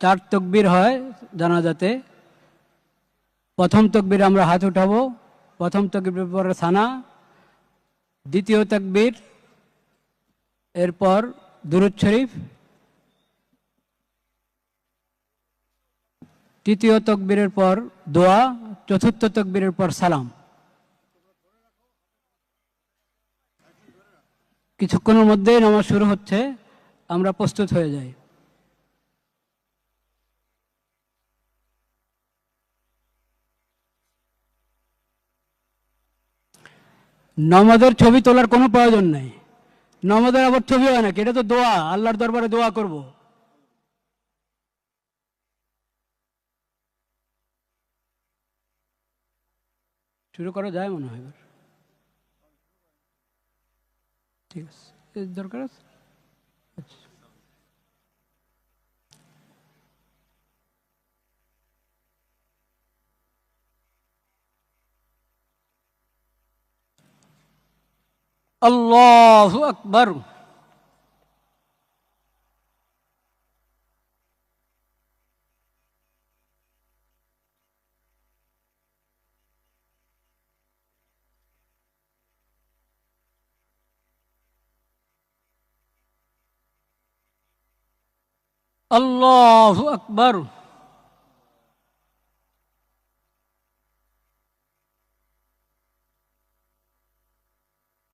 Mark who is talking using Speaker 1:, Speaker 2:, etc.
Speaker 1: চার তকবীর হয় জানাজাতে। প্রথম তকবীর আমরা হাত উঠাবো, প্রথম তকবীর পরে সানা, দ্বিতীয় তকবীর এরপর দুরূদ শরীফ, তৃতীয় তকবীরের পর দোয়া, চতুর্থ তকবীরের পর সালাম। কিছুক্ষণের মধ্যেই নামাজ শুরু হচ্ছে, আমরা প্রস্তুত হয়ে যাই। নামাজের ছবি তোলার কোনো প্রয়োজন নাই। নামাজের আবার ছবি হয় নাকি? এটা তো দোয়া, আল্লাহর দরবারে দোয়া করব। শুরু করা যায় মনে হয় এবার। ঠিক আছে, এর দরকার আছে। আচ্ছা। আল্লাহু আকবার। আল্লাহু আকবার।